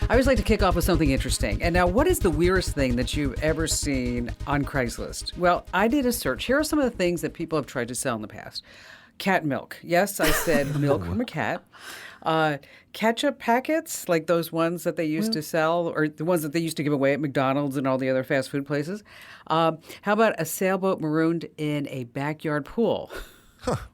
I always like to kick off with something interesting. And now, what is the weirdest thing that you've ever seen on Craigslist? Well, I did a search. Here are some of the things that people have tried to sell in the past. Cat milk. Yes, I said milk from a cat. Ketchup packets, like those ones that they used to sell, or the ones that they used to give away at McDonald's and all the other fast food places. How about a sailboat marooned in a backyard pool?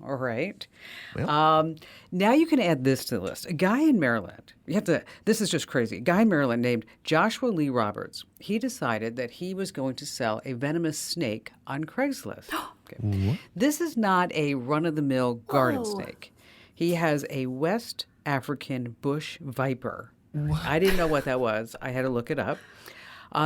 All right. Well. Now you can add this to the list. A guy in Maryland, this is just crazy. A guy in Maryland named Joshua Lee Roberts, he decided that he was going to sell a venomous snake on Craigslist. Okay. This is not a run-of-the-mill garden snake. He has a West African bush viper. What? I didn't know what that was. I had to look it up.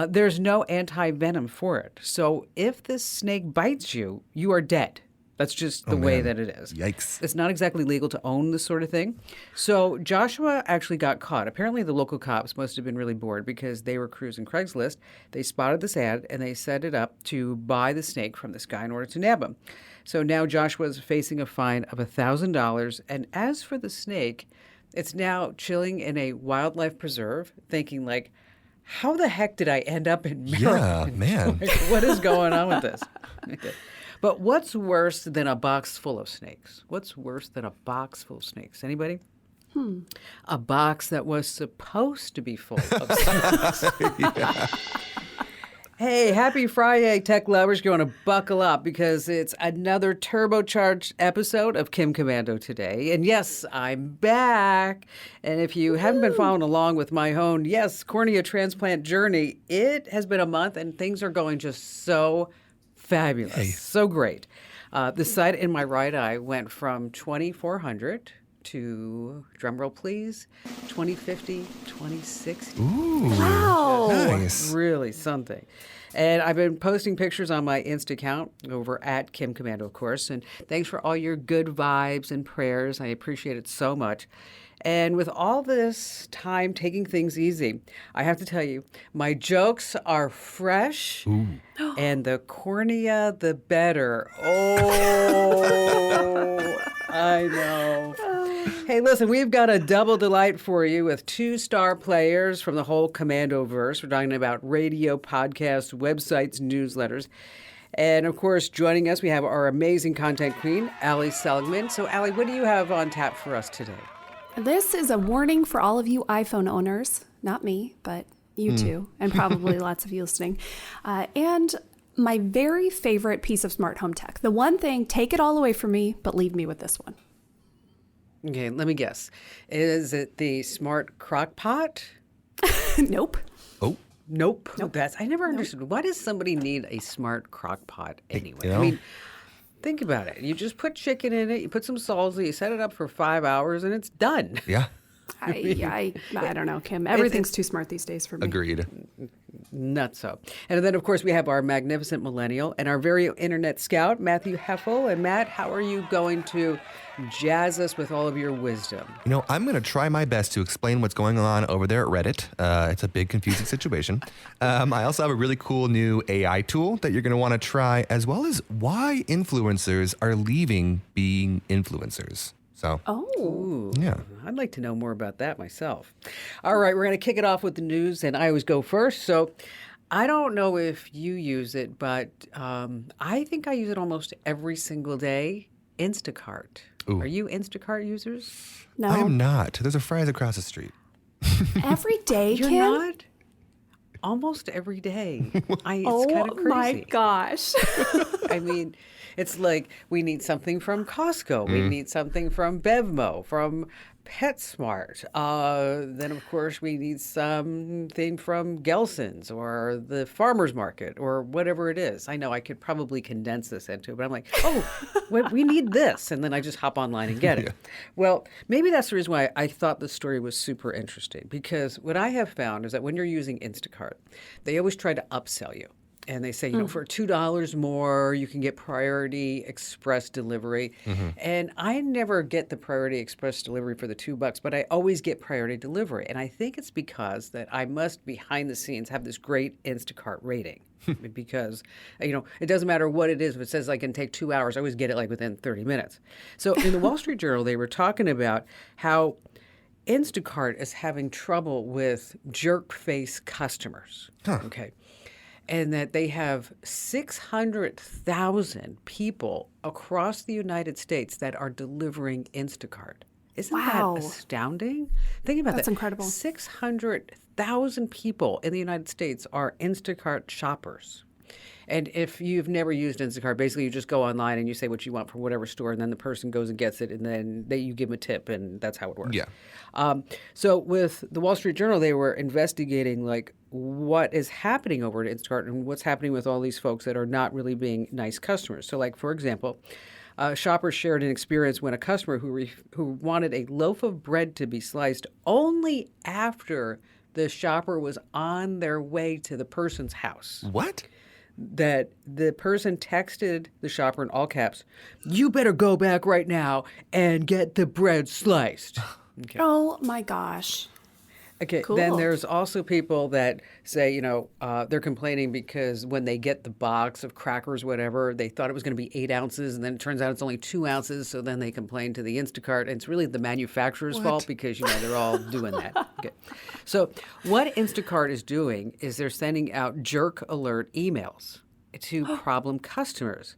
There's no anti-venom for it. So if this snake bites you, you are dead. That's just the way that it is. Yikes. It's not exactly legal to own this sort of thing. So Joshua actually got caught. Apparently the local cops must have been really bored because they were cruising Craigslist. They spotted this ad and they set it up to buy the snake from this guy in order to nab him. So now Joshua's facing a fine of $1,000. And as for the snake, it's now chilling in a wildlife preserve, thinking like, how the heck did I end up in Maryland? Yeah, man. Like, what is going on with this? Okay. But what's worse than a box full of snakes? What's worse than a box full of snakes? Anybody? A box that was supposed to be full of snakes. Hey, happy Friday, tech lovers. You're going to buckle up because it's another turbocharged episode of Kim Commando today. And yes, I'm back. And if you haven't been following along with my own, cornea transplant journey, it has been a month and things are going just so fabulous. Hey. So great. The sight in my right eye went from 2400 to, drumroll please, 2050, 2060. Ooh. Wow. Nice. Really something. And I've been posting pictures on my Insta account over at Kim Commando, of course. And thanks for all your good vibes and prayers. I appreciate it so much. And with all this time taking things easy, I have to tell you, my jokes are fresh. Ooh. And the cornea, the better. Oh, I know. Hey, listen, we've got a double delight for you with 2-star players from the whole Commando-verse. We're talking about radio, podcasts, websites, newsletters. And, of course, joining us, we have our amazing content queen, Allie Seligman. So, Allie, what do you have on tap for us today? This is a warning for all of you iPhone owners, not me, but you too, and probably lots of you listening. And my very favorite piece of smart home tech. The one thing, take it all away from me, but leave me with this one. Okay, let me guess. Is it the smart crock pot? Nope. Oh. Nope. I never understood. Why does somebody need a smart crock pot anyway? You know? I mean, think about it. You just put chicken in it, you put some salsa, you set it up for 5 hours, and it's done. Yeah. I don't know, Kim. Everything's too smart these days for me. Agreed. Not so. And then, of course, we have our magnificent millennial and our very internet scout, Matthew Heffel. And Matt, how are you going to jazz us with all of your wisdom? You know, I'm going to try my best to explain what's going on over there at Reddit. It's a big, confusing situation. I also have a really cool new AI tool that you're going to want to try, as well as why influencers are leaving being influencers. So, Ooh, yeah. I'd like to know more about that myself. All right, we're going to kick it off with the news, and I always go first. So I don't know if you use it, but I think I use it almost every single day. Instacart. Ooh. Are you Instacart users? No. I am not. There's a Fry's across the street. Every day, You're Kim? not? Almost every day. It's kind of crazy. Oh my gosh. I mean, it's like we need something from Costco. We need something from Bevmo, from PetSmart. Then, of course, we need something from Gelson's or the farmer's market or whatever it is. I know I could probably condense this into it, but I'm like, we need this. And then I just hop online and get it. Yeah. Well, maybe that's the reason why I thought the story was super interesting, because what I have found is that when you're using Instacart, they always try to upsell you. And they say, for $2 more, you can get priority express delivery. And I never get the priority express delivery for the $2, but I always get priority delivery. And I think it's because that I must, behind the scenes, have this great Instacart rating. Because, it doesn't matter what it is. If it says I can take 2 hours, I always get it like within 30 minutes. So in the Wall Street Journal, they were talking about how Instacart is having trouble with jerk face customers. Okay. And that they have 600,000 people across the United States that are delivering Instacart. Isn't Wow. that astounding? Think about That's that. incredible. 600,000 people in the United States are Instacart shoppers. And if you've never used Instacart, basically you just go online and you say what you want from whatever store, and then the person goes and gets it, and then you give them a tip, and that's how it works. Yeah. So with the Wall Street Journal, they were investigating like what is happening over at Instacart and what's happening with all these folks that are not really being nice customers. So, like for example, shoppers shared an experience when a customer who wanted a loaf of bread to be sliced only after the shopper was on their way to the person's house. What? That the person texted the shopper in all caps, "You better go back right now and get the bread sliced." Okay. Oh my gosh. Okay, Cool. then there's also people that say, they're complaining because when they get the box of crackers, whatever, they thought it was going to be 8 ounces, and then it turns out it's only 2 ounces. So then they complain to the Instacart, and it's really the manufacturer's fault because they're all doing that. Okay, so what Instacart is doing is they're sending out jerk alert emails to problem customers.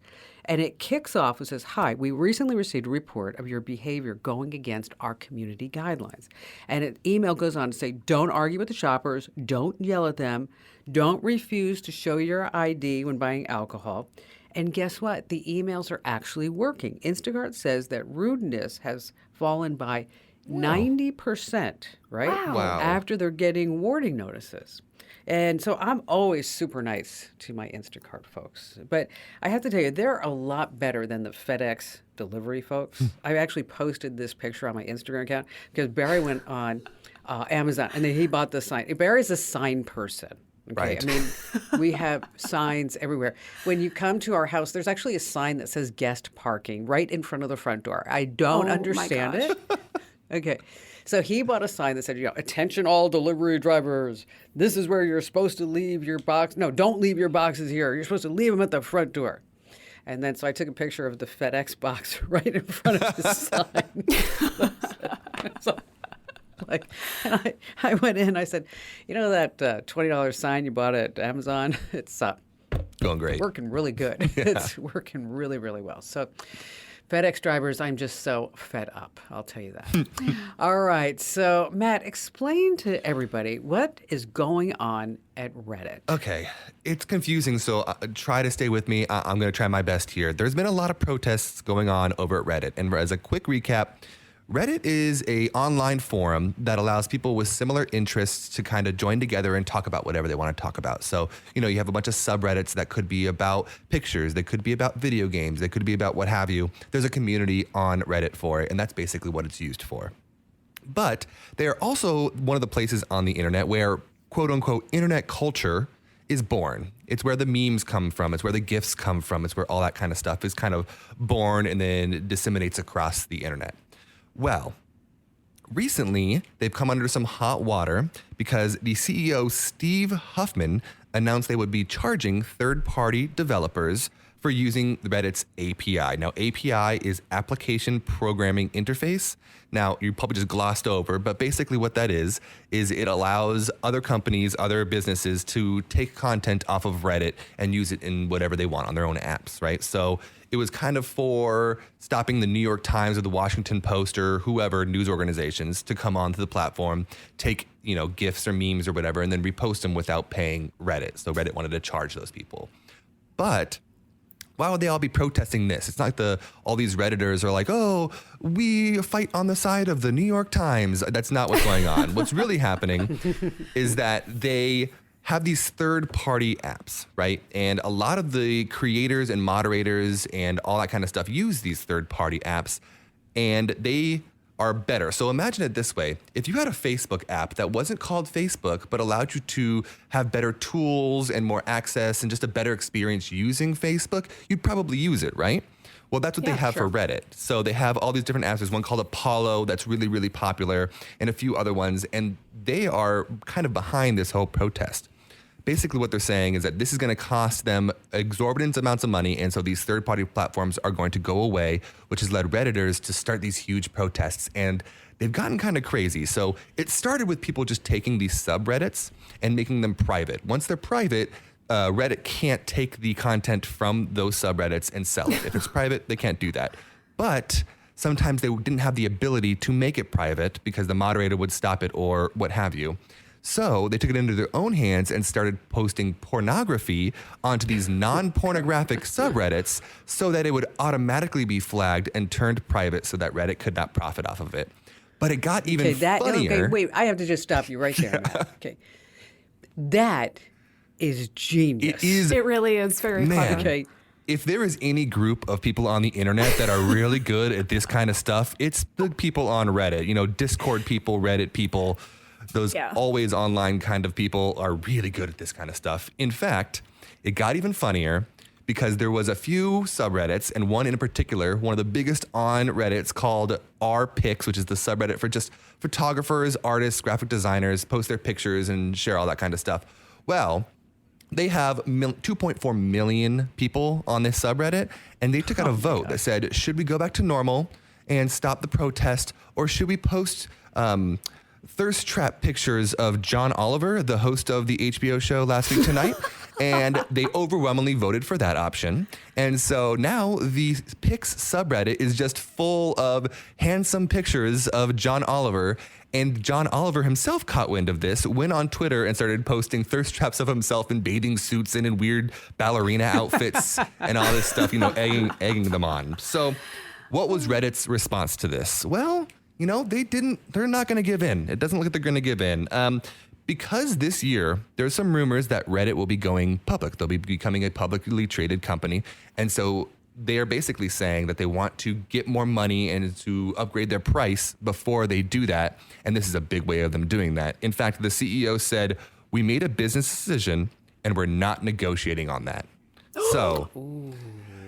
And it kicks off and says, "Hi, we recently received a report of your behavior going against our community guidelines." And an email goes on to say, "Don't argue with the shoppers. Don't yell at them. Don't refuse to show your ID when buying alcohol." And guess what? The emails are actually working. Instacart says that rudeness has fallen by 90%, right? Wow. After they're getting warning notices. And so I'm always super nice to my Instacart folks. But I have to tell you, they're a lot better than the FedEx delivery folks. I actually posted this picture on my Instagram account because Barry went on Amazon and then he bought the sign. Barry's a sign person. Okay? Right. I mean, we have signs everywhere. When you come to our house, there's actually a sign that says guest parking right in front of the front door. I don't Oh, my understand gosh. it. Okay. So he bought a sign that said, "Attention all delivery drivers. This is where you're supposed to leave your box. No, don't leave your boxes here. You're supposed to leave them at the front door." And then so I took a picture of the FedEx box right in front of the sign. So, and I went in, I said, that $20 sign you bought at Amazon, it's Going great. working really good. It's working really, really well. So FedEx drivers, I'm just so fed up. I'll tell you that. All right. So, Matt, explain to everybody what is going on at Reddit. Okay, it's confusing, so try to stay with me. I'm going to try my best here. There's been a lot of protests going on over at Reddit, and as a quick recap, Reddit is an online forum that allows people with similar interests to kind of join together and talk about whatever they want to talk about. So, you have a bunch of subreddits that could be about pictures, they could be about video games, they could be about what have you. There's a community on Reddit for it, and that's basically what it's used for. But they are also one of the places on the internet where, quote unquote, internet culture is born. It's where the memes come from. It's where the GIFs come from. It's where all that kind of stuff is kind of born and then disseminates across the internet. Well, recently they've come under some hot water because the CEO, Steve Huffman, announced they would be charging third-party developers for using Reddit's API. Now, API is Application Programming Interface. Now, you probably just glossed over, but basically what that is it allows other companies, other businesses to take content off of Reddit and use it in whatever they want on their own apps, right? So it was kind of for stopping the New York Times or the Washington Post or whoever, news organizations, to come onto the platform, take, GIFs or memes or whatever, and then repost them without paying Reddit. So Reddit wanted to charge those people. But why would they all be protesting this? It's not like all these Redditors are like, "Oh, we fight on the side of the New York Times." That's not what's going on. What's really happening is that they have these third-party apps, right? And a lot of the creators and moderators and all that kind of stuff use these third-party apps, and they are better. So imagine it this way. If you had a Facebook app that wasn't called Facebook, but allowed you to have better tools and more access and just a better experience using Facebook, you'd probably use it, right? Well, that's what they have for Reddit. So they have all these different apps. There's one called Apollo that's really, really popular, and a few other ones, and they are kind of behind this whole protest. basically what they're saying is that this is going to cost them exorbitant amounts of money. And so these third-party platforms are going to go away, which has led Redditors to start these huge protests. And they've gotten kind of crazy. So it started with people just taking these subreddits and making them private. Once they're private, Reddit can't take the content from those subreddits and sell it. If it's private, they can't do that. But sometimes they didn't have the ability to make it private because the moderator would stop it or what have you. So they took it into their own hands and started posting pornography onto these non-pornographic subreddits so that it would automatically be flagged and turned private so that Reddit could not profit off of it. But it got even funnier. Okay, wait, I have to just stop you right there. Matt. Okay. That is genius. It really is very clever. Okay. If there is any group of people on the internet that are really good at this kind of stuff, it's the people on Reddit. You know, Discord people, Reddit people, those always online kind of people are really good at this kind of stuff. In fact, it got even funnier because there was a few subreddits, and one in particular, one of the biggest on Reddit's called rPics, which is the subreddit for just photographers, artists, graphic designers, post their pictures and share all that kind of stuff. Well, they have 2.4 million people on this subreddit, and they took out a vote that said, should we go back to normal and stop the protest, or should we post thirst trap pictures of John Oliver, the host of the HBO show Last Week Tonight? And they overwhelmingly voted for that option. And so now the Pics subreddit is just full of handsome pictures of John Oliver. And John Oliver himself caught wind of this, went on Twitter and started posting thirst traps of himself in bathing suits and in weird ballerina outfits and all this stuff, you know, egging them on. So what was Reddit's response to this? Well, you know, they're not going to give in. It doesn't look like they're going to give in. Because this year, there's some rumors that Reddit will be going public. They'll be becoming a publicly traded company. And so they are basically saying that they want to get more money and to upgrade their price before they do that. And this is a big way of them doing that. In fact, the CEO said, we made a business decision and we're not negotiating on that. So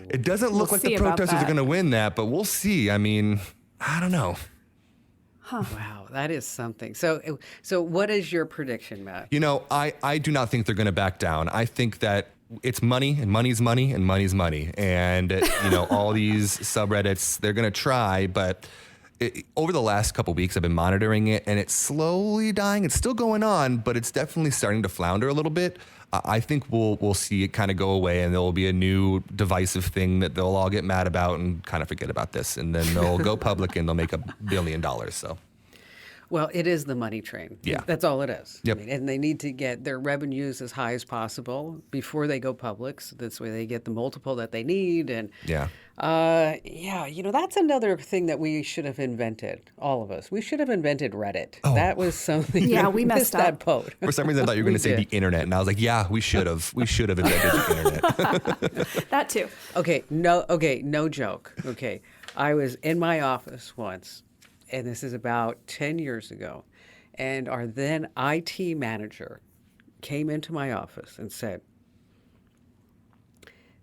it doesn't look like the protesters are going to win that, but we'll see. I mean, I don't know. Huh. Wow, that is something. So what is your prediction, Matt? You know, I do not think they're going to back down. I think that it's money, and money's money, and money's money. And, you know, all these subreddits, they're going to try, but over the last couple weeks, I've been monitoring it, and it's slowly dying. It's still going on, but it's definitely starting to flounder a little bit. I think we'll see it kind of go away, and there will be a new divisive thing that they'll all get mad about and kind of forget about this, and then they'll go public and they'll make $1 billion. So, well, it is the money train. Yeah, that's all it is. Yep. I mean, and they need to get their revenues as high as possible before they go public. So this way, they get the multiple that they need. And you know, that's another thing that we should have invented. All of us, we should have invented Reddit. Oh. That was something. Yeah, we messed up. That boat. For some reason, I thought you were going to say the internet, and I was like, yeah, we should have. We should have invented the internet. That too. Okay, no joke. Okay, I was in my office once, and this is about 10 years ago, and our then IT manager came into my office and said,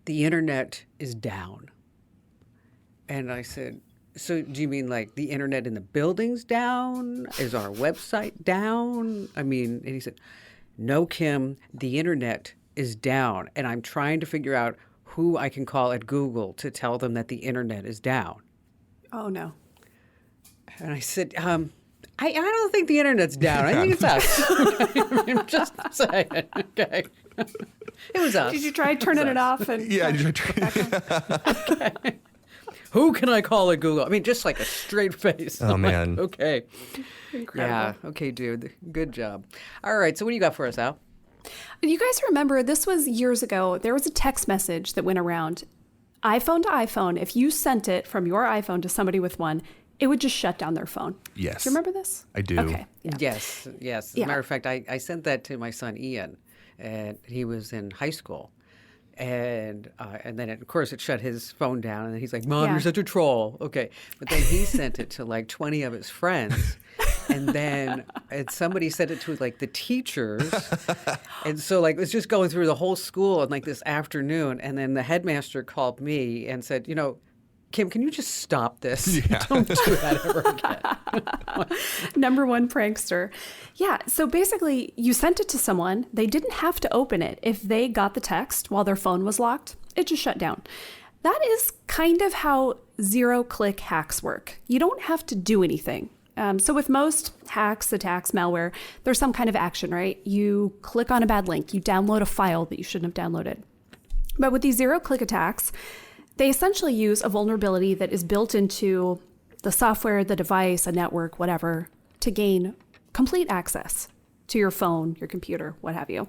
the internet is down. And I said, so do you mean like the internet in the building's down? Is our website down? I mean, and he said, no, Kim, the internet is down, and I'm trying to figure out who I can call at Google to tell them that the internet is down. Oh, no. And I said, I don't think the internet's down. I think it's us. I'm just saying. Okay. It was us. Did you try turning it off? And Yeah, did you try? Okay. Who can I call at Google? I mean, just like a straight face. Oh, I'm man. Like, okay. Incredible. Yeah. Okay, dude. Good job. All right. So what do you got for us, Al? You guys remember, this was years ago, there was a text message that went around. iPhone to iPhone, if you sent it from your iPhone to somebody with one, it would just shut down their phone. Yes. Do you remember this? I do. Okay. Yeah. Yes. As a matter of fact, I sent that to my son, Ian, and he was in high school. And then, of course, it shut his phone down. And he's like, Mom, you're such a troll. Okay. But then he sent it to like 20 of his friends. And then somebody sent it to like the teachers. And so like it was just going through the whole school in like this afternoon. And then the headmaster called me and said, you know, Kim, can you just stop this? Yeah. Don't do that ever again. Number one prankster. Yeah. So basically, you sent it to someone. They didn't have to open it. If they got the text while their phone was locked, it just shut down. That is kind of how zero-click hacks work. You don't have to do anything. So with most hacks, attacks, malware, there's some kind of action, right? You click on a bad link. You download a file that you shouldn't have downloaded. But with these zero-click attacks, they essentially use a vulnerability that is built into the software, the device, a network, whatever, to gain complete access to your phone, your computer, what have you.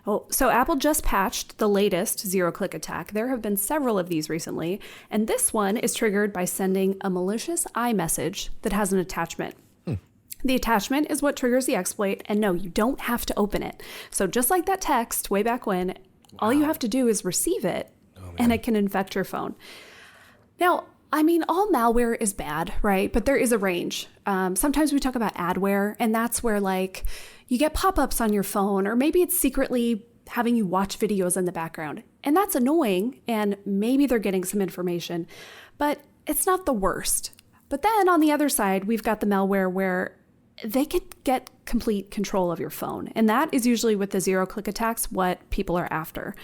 Oh, so Apple just patched the latest zero-click attack. There have been several of these recently, and this one is triggered by sending a malicious iMessage that has an attachment. The attachment is what triggers the exploit, and no, you don't have to open it. So just like that text way back when, all you have to do is receive it, and it can infect your phone. Now, I mean, all malware is bad, right? But there is a range. Sometimes we talk about adware, and that's where like you get pop-ups on your phone, or maybe it's secretly having you watch videos in the background. And that's annoying, and maybe they're getting some information, but it's not the worst. But then on the other side, we've got the malware where they could get complete control of your phone. And that is usually with the zero-click attacks what people are after.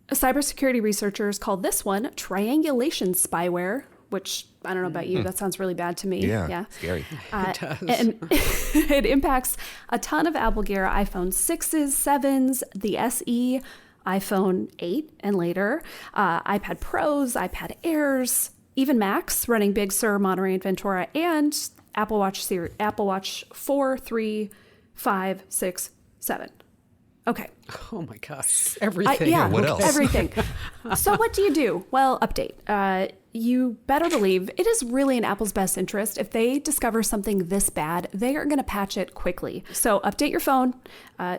Cybersecurity researchers call this one triangulation spyware, which I don't know about you, that sounds really bad to me. Yeah. Scary. It does. And it impacts a ton of Apple gear, iPhone 6s, 7s, the SE, iPhone 8 and later, iPad Pros, iPad Airs, even Macs running Big Sur, Monterey, and Ventura, and Apple Watch 4, 3, 5, 6, 7. Okay. Oh my gosh. Everything. Yeah, what else? everything. So what do you do? Well, update. You better believe it is really in Apple's best interest. If they discover something this bad, they are going to patch it quickly. So update your phone,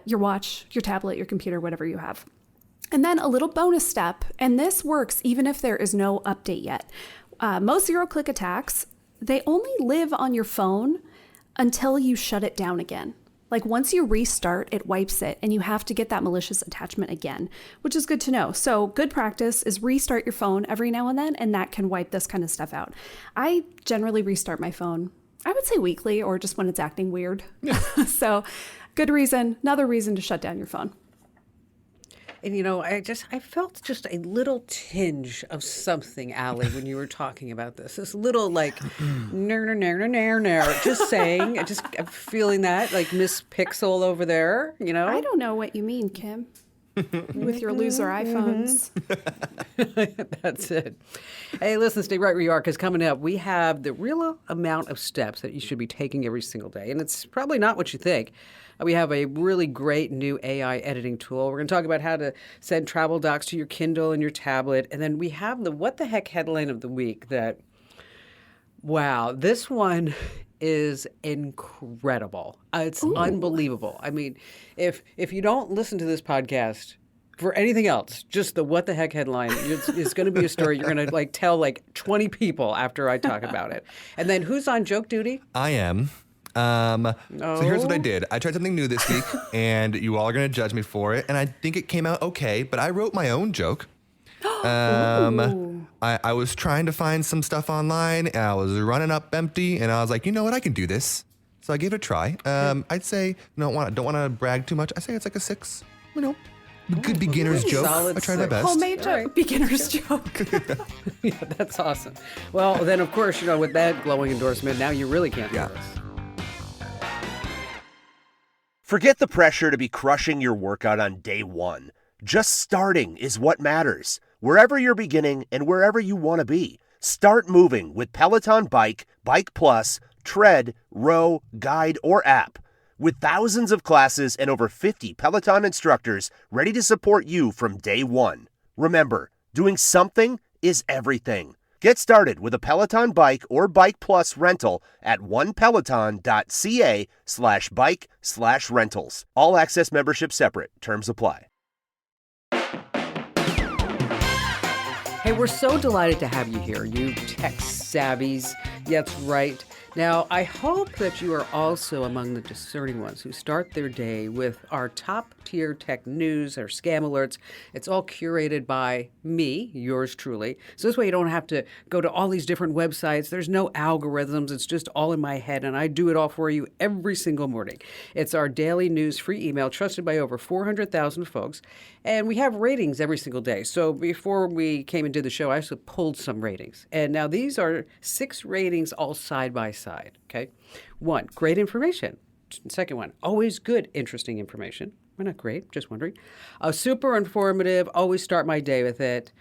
your watch, your tablet, your computer, whatever you have. And then a little bonus step, and this works even if there is no update yet. Most zero-click attacks, they only live on your phone until you shut it down again. Like once you restart, it wipes it, and you have to get that malicious attachment again, which is good to know. So good practice is restart your phone every now and then, and that can wipe this kind of stuff out. I generally restart my phone, I would say weekly, or just when it's acting weird. So good reason, another reason to shut down your phone. And you know, I felt just a little tinge of something, Allie, when you were talking about this. This little like, just saying, I'm feeling that, like Miss Pixel over there, you know? I don't know what you mean, Kim, with your loser iPhones. That's it. Hey, listen, stay right where you are, because coming up, we have the real amount of steps that you should be taking every single day. And it's probably not what you think. We have a really great new AI editing tool. We're going to talk about how to send travel docs to your Kindle and your tablet. And then we have the what the heck headline of the week that, wow, this one is incredible. It's unbelievable. I mean, if you don't listen to this podcast for anything else, just the what the heck headline, it's going to be a story you're going to like tell like 20 people after I talk about it. And then who's on joke duty? I am. So here's what I did. I tried something new this week, and you all are going to judge me for it. And I think it came out okay, but I wrote my own joke. I was trying to find some stuff online, and I was running up empty, and I was like, you know what? I can do this. So I gave it a try. I'd say, don't want to brag too much. I say it's like a 6. You know, good beginner's joke. I tried my best. Homemade joke, Right. beginner's joke. Yeah, that's awesome. Well, then, of course, you know, with that glowing endorsement, now you really can't do this. Forget the pressure to be crushing your workout on day one. Just starting is what matters. Wherever you're beginning and wherever you want to be, start moving with Peloton Bike, Bike Plus, Tread, Row, Guide, or app. With thousands of classes and over 50 Peloton instructors ready to support you from day one. Remember, doing something is everything. Get started with a Peloton Bike or Bike Plus rental at onepeloton.ca/bike/rentals. All access membership separate. Terms apply. Hey, we're so delighted to have you here, you tech savvies. Yeah, that's right. Now, I hope that you are also among the discerning ones who start their day with our top tier tech news or scam alerts. It's all curated by me, yours truly. So this way you don't have to go to all these different websites. There's no algorithms. It's just all in my head, and I do it all for you every single morning. It's our daily news free email, trusted by over 400,000 folks, and we have ratings every single day. So before we came and did the show, I actually pulled some ratings. And now these are 6 ratings all side by side, okay? 1, great information. Second one, always good, interesting information. We're not great, just wondering. Super informative, always start my day with it.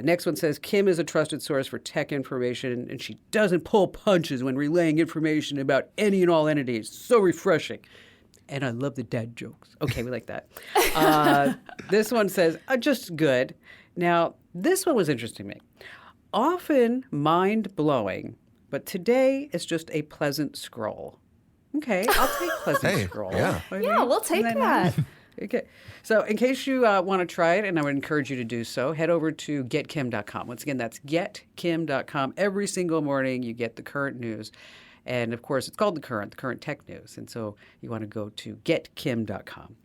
Next one says, Kim is a trusted source for tech information, and she doesn't pull punches when relaying information about any and all entities. So refreshing. And I love the dad jokes. Okay, we like that. This one says, just good. Now, this one was interesting to me. Often mind-blowing, but today is just a pleasant scroll. Okay, I'll take pleasant scroll. Yeah. Yeah, we'll take that. Nice? Okay. So in case you want to try it, and I would encourage you to do so, head over to getkim.com. Once again, that's getkim.com. Every single morning you get the current news. And of course, it's called the current tech news. And so you want to go to getkim.com.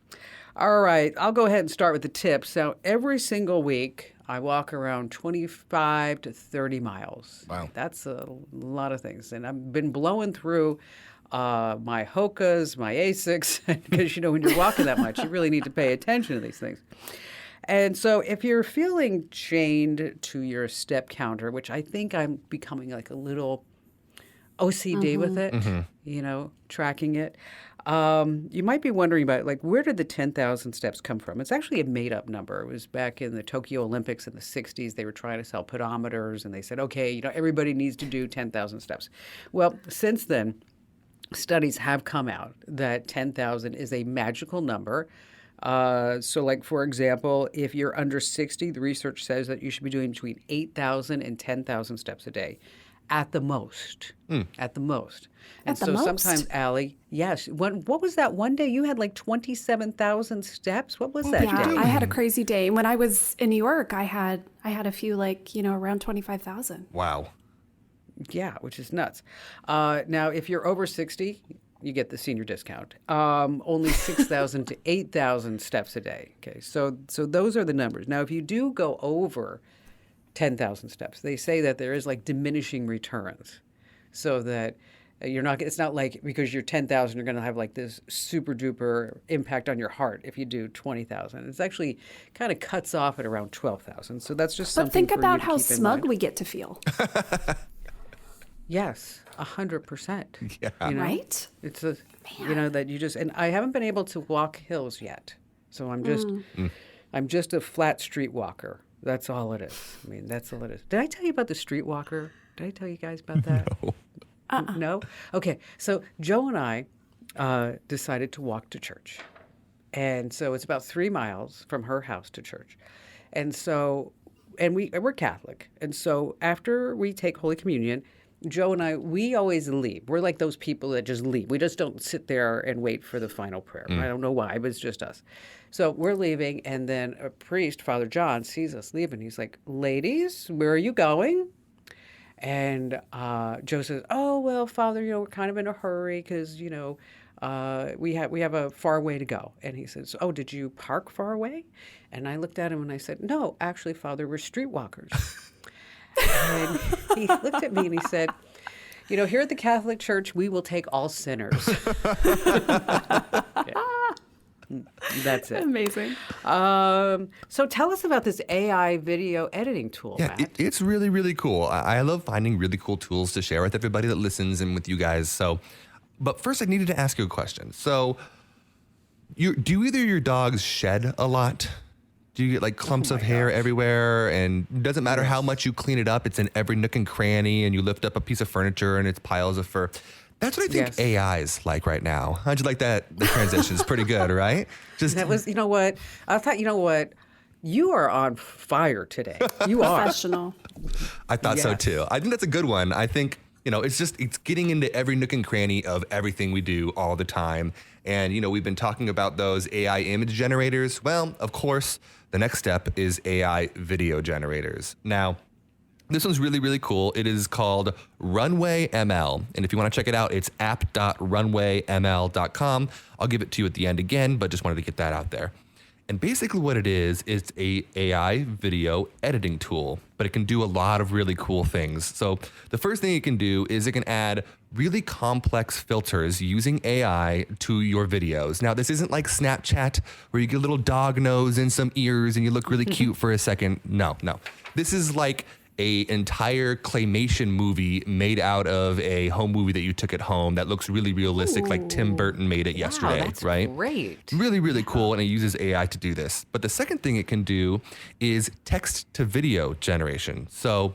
All right, I'll go ahead and start with the tips. Now, every single week, I walk around 25 to 30 miles. Wow. That's a lot of things. And I've been blowing through my Hokas, my Asics, because, when you're walking that much, you really need to pay attention to these things. And so if you're feeling chained to your step counter, which I think I'm becoming like a little OCD with it, tracking it, you might be wondering about, like, where did the 10,000 steps come from? It's actually a made-up number. It was back in the Tokyo Olympics in the 60s. They were trying to sell pedometers, and they said, okay, everybody needs to do 10,000 steps. Well, since then, studies have come out that 10,000 is a magical number. So, like, for example, if you're under 60, the research says that you should be doing between 8,000 and 10,000 steps a day. At the most. At the most. And At the so most? sometimes, Allie, yes. What was that one day? You had like 27,000 steps? What was that Yeah, day? I had a crazy day. When I was in New York, I had a few, around 25,000. Wow. Yeah, which is nuts. Now, if you're over 60, you get the senior discount. Only 6,000 to 8,000 steps a day. Okay, so those are the numbers. Now, if you do go over 10,000 steps, they say that there is like diminishing returns, so that it's not like because you're 10,000, you're going to have like this super duper impact on your heart if you do 20,000. It's actually kind of cuts off at around 12,000. So that's just something. But think for you about to how keep in smug mind. we get to feel. Yes, 100%. Yeah. Right? It's that you just, and I haven't been able to walk hills yet. So I'm just a flat street walker. That's all it is. I mean, that's all it is. Did I tell you about the street walker? Did I tell you guys about that? No. No? Okay. So Joe and I decided to walk to church. And so it's about 3 miles from her house to church. And so, we're Catholic. And so after we take Holy Communion, Joe and I, we always leave. We're like those people that just leave. We just don't sit there and wait for the final prayer. I don't know why, but it's just us. So we're leaving, and then a priest, Father John, sees us leaving. He's like, ladies, where are you going? And Joe says, oh, well, Father, we're kind of in a hurry because, we have a far way to go. And he says, oh, did you park far away? And I looked at him and I said, no, actually, Father, we're streetwalkers. And he looked at me and he said, here at the Catholic Church, we will take all sinners. Okay. That's it. Amazing. So tell us about this AI video editing tool, Yeah, Matt. it's really, really cool. I love finding really cool tools to share with everybody that listens and with you guys. But first I needed to ask you a question. So do either of your dogs shed a lot? Do you get like clumps of hair everywhere? And it doesn't matter how much you clean it up, it's in every nook and cranny, and you lift up a piece of furniture and it's piles of fur. That's what I think AI is like right now. How'd you like that? The transition is pretty good, right? That was, I thought, you are on fire today. You are. Professional. I thought so Yes. too. I think that's a good one. I think, it's getting into every nook and cranny of everything we do all the time. And, we've been talking about those AI image generators. Well, of course, the next step is AI video generators. Now, this one's really, really cool. It is called Runway ML. And if you want to check it out, it's app.runwayml.com. I'll give it to you at the end again, but just wanted to get that out there. And basically what it is a AI video editing tool, but it can do a lot of really cool things. So the first thing it can do is it can add really complex filters using AI to your videos. Now, this isn't like Snapchat where you get a little dog nose and some ears and you look really cute for a second. No. This is like a entire claymation movie made out of a home movie that you took at home that looks really realistic, like Tim Burton made it yesterday, that's right? Great. Really, really cool, and it uses AI to do this. But the second thing it can do is text to video generation. So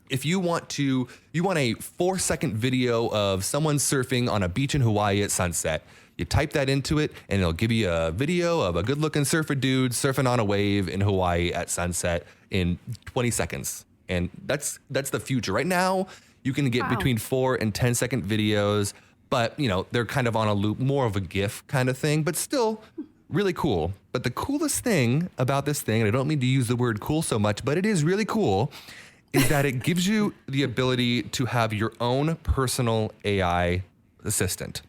if you want a 4-second video of someone surfing on a beach in Hawaii at sunset, you type that into it and it'll give you a video of a good looking surfer dude surfing on a wave in Hawaii at sunset in 20 seconds. And that's the future. Right now, you can get between 4 and 10-second videos, but they're kind of on a loop, more of a GIF kind of thing, but still really cool. But the coolest thing about this thing, and I don't mean to use the word cool so much, but it is really cool, is that it gives you the ability to have your own personal AI assistant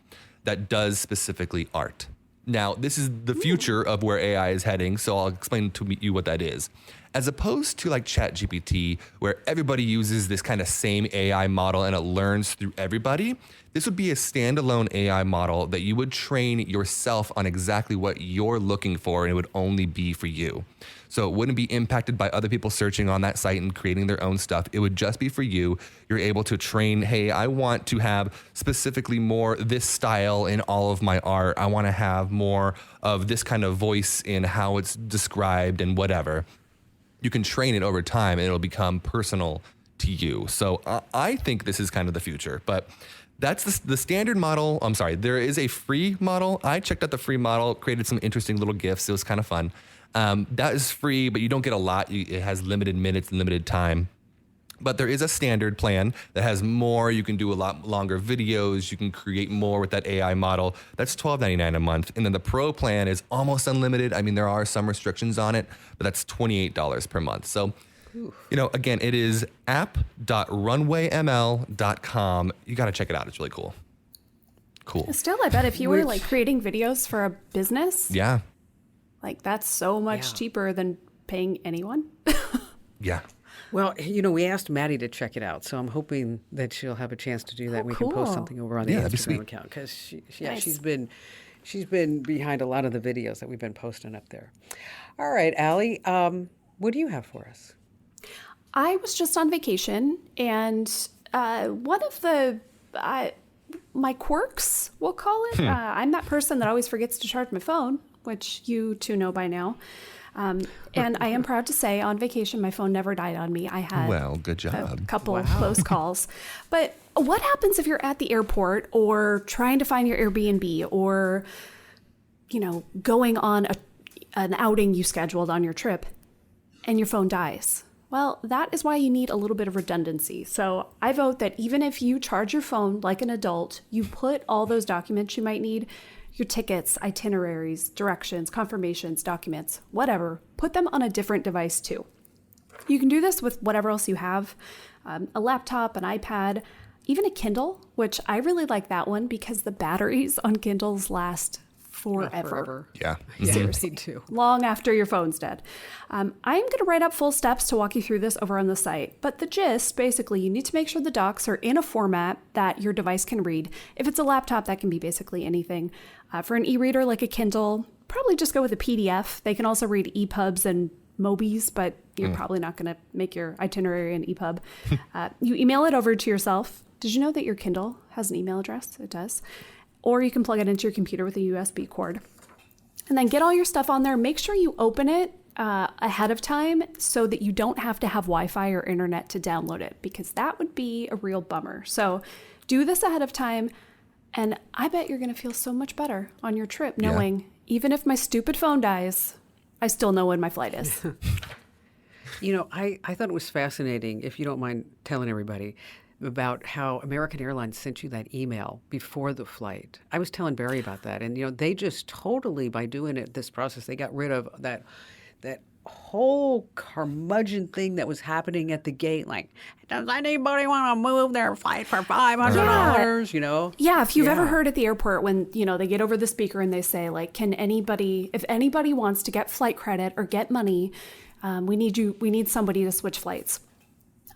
that does specifically art. Now, this is the future of where AI is heading, so I'll explain to you what that is. As opposed to like ChatGPT, where everybody uses this kind of same AI model and it learns through everybody, this would be a standalone AI model that you would train yourself on exactly what you're looking for, and it would only be for you. So it wouldn't be impacted by other people searching on that site and creating their own stuff. It would just be for you. You're able to train, hey, I want to have specifically more this style in all of my art. I want to have more of this kind of voice in how it's described and whatever. You can train it over time and it'll become personal to you. So I think this is kind of the future, but that's the standard model. I'm sorry, there is a free model. I checked out the free model, created some interesting little GIFs. It was kind of fun. That is free, but you don't get a lot. It has limited minutes and limited time. But there is a standard plan that has more. You can do a lot longer videos. You can create more with that AI model. That's $12.99 a month. And then the pro plan is almost unlimited. I mean, there are some restrictions on it, but that's $28 per month. So, again, it is app.runwayml.com. You got to check it out. It's really cool. Cool. Still, I bet if you were like creating videos for a business, yeah, like that's so much cheaper than paying anyone. Yeah. Well, we asked Maddie to check it out, so I'm hoping that she'll have a chance to do that. We can post something over on the Instagram account because she's been behind a lot of the videos that we've been posting up there. All right, Allie, what do you have for us? I was just on vacation, and one of my quirks, we'll call it. I'm that person that always forgets to charge my phone, which you two know by now. And I am proud to say on vacation, my phone never died on me. I had good job. A couple of close calls. But what happens if you're at the airport or trying to find your Airbnb or, going on an outing you scheduled on your trip and your phone dies? Well, that is why you need a little bit of redundancy. So I vote that even if you charge your phone like an adult, you put all those documents you might need, your tickets, itineraries, directions, confirmations, documents, whatever, put them on a different device too. You can do this with whatever else you have, a laptop, an iPad, even a Kindle, which I really like that one because the batteries on Kindles last forever. Yeah. Seriously, too. Long after your phone's dead. I'm going to write up full steps to walk you through this over on the site. But the gist, basically, you need to make sure the docs are in a format that your device can read. If it's a laptop, that can be basically anything. For an e-reader like a Kindle, probably just go with a PDF. They can also read EPUBs and Mobies, but you're probably not going to make your itinerary an EPUB. You email it over to yourself. Did you know that your Kindle has an email address? It does. Or you can plug it into your computer with a USB cord. And then get all your stuff on there. Make sure you open it ahead of time so that you don't have to have Wi-Fi or internet to download it, because that would be a real bummer. So do this ahead of time, and I bet you're going to feel so much better on your trip knowing even if my stupid phone dies, I still know when my flight is. I thought it was fascinating, if you don't mind telling everybody, about how American Airlines sent you that email before the flight. I was telling Barry about that, and they just totally, by doing this process, they got rid of that whole curmudgeon thing that was happening at the gate. Like, does anybody want to move their flight for $500? You know? Yeah, if you've ever heard at the airport when, they get over the speaker and they say, like, if anybody wants to get flight credit or get money, we need somebody to switch flights.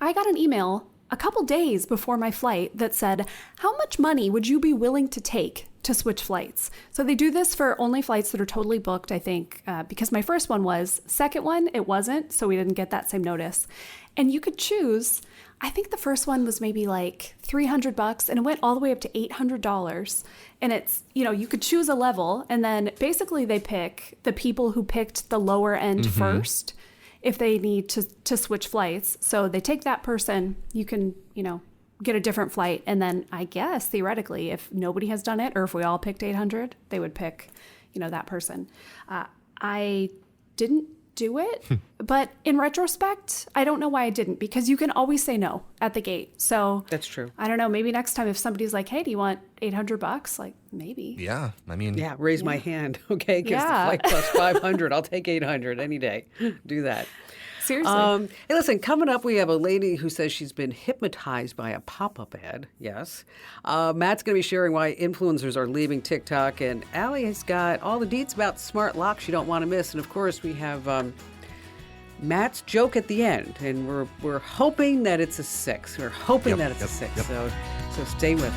I got an email a couple days before my flight that said, how much money would you be willing to take to switch flights? So they do this for only flights that are totally booked, I think, because my first one was. Second one, it wasn't, so we didn't get that same notice. And you could choose, I think the first one was maybe like $300 and it went all the way up to $800. And it's, you could choose a level and then basically they pick the people who picked the lower end first if they need to switch flights. So they take that person, you can, get a different flight. And then I guess theoretically, if nobody has done it or if we all picked 800, they would pick, that person. I didn't do it, but in retrospect, I don't know why I didn't, because you can always say no at the gate. So that's true. I don't know. Maybe next time if somebody's like, hey, do you want $800? Like maybe. Yeah. I mean, raise my hand. Okay. Because the flight costs 500. I'll take 800 any day. Do that. Seriously. Hey, listen, coming up, we have a lady who says she's been hypnotized by a pop-up ad. Yes. Matt's going to be sharing why influencers are leaving TikTok. And Allie has got all the deets about smart locks you don't want to miss. And, of course, we have Matt's joke at the end. And we're hoping that it's a 6. We're hoping that it's a 6. So stay with us.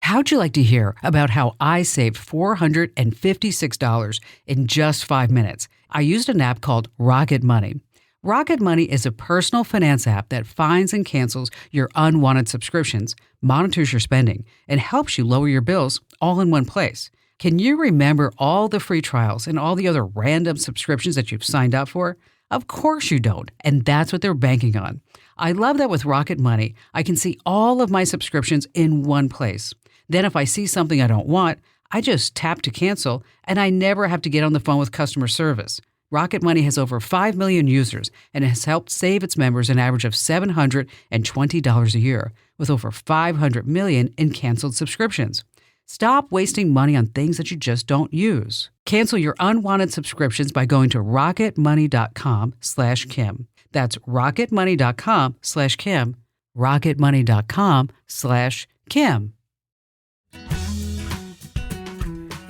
How'd you like to hear about how I saved $456 in just 5 minutes? I used an app called Rocket Money. Rocket Money is a personal finance app that finds and cancels your unwanted subscriptions, monitors your spending, and helps you lower your bills all in one place. Can you remember all the free trials and all the other random subscriptions that you've signed up for? Of course you don't, and that's what they're banking on. I love that with Rocket Money, I can see all of my subscriptions in one place. Then if I see something I don't want, I just tap to cancel, and I never have to get on the phone with customer service. Rocket Money has over 5 million users and has helped save its members an average of $720 a year, with over 500 million in canceled subscriptions. Stop wasting money on things that you just don't use. Cancel your unwanted subscriptions by going to rocketmoney.com/Kim. That's rocketmoney.com/Kim. rocketmoney.com/Kim.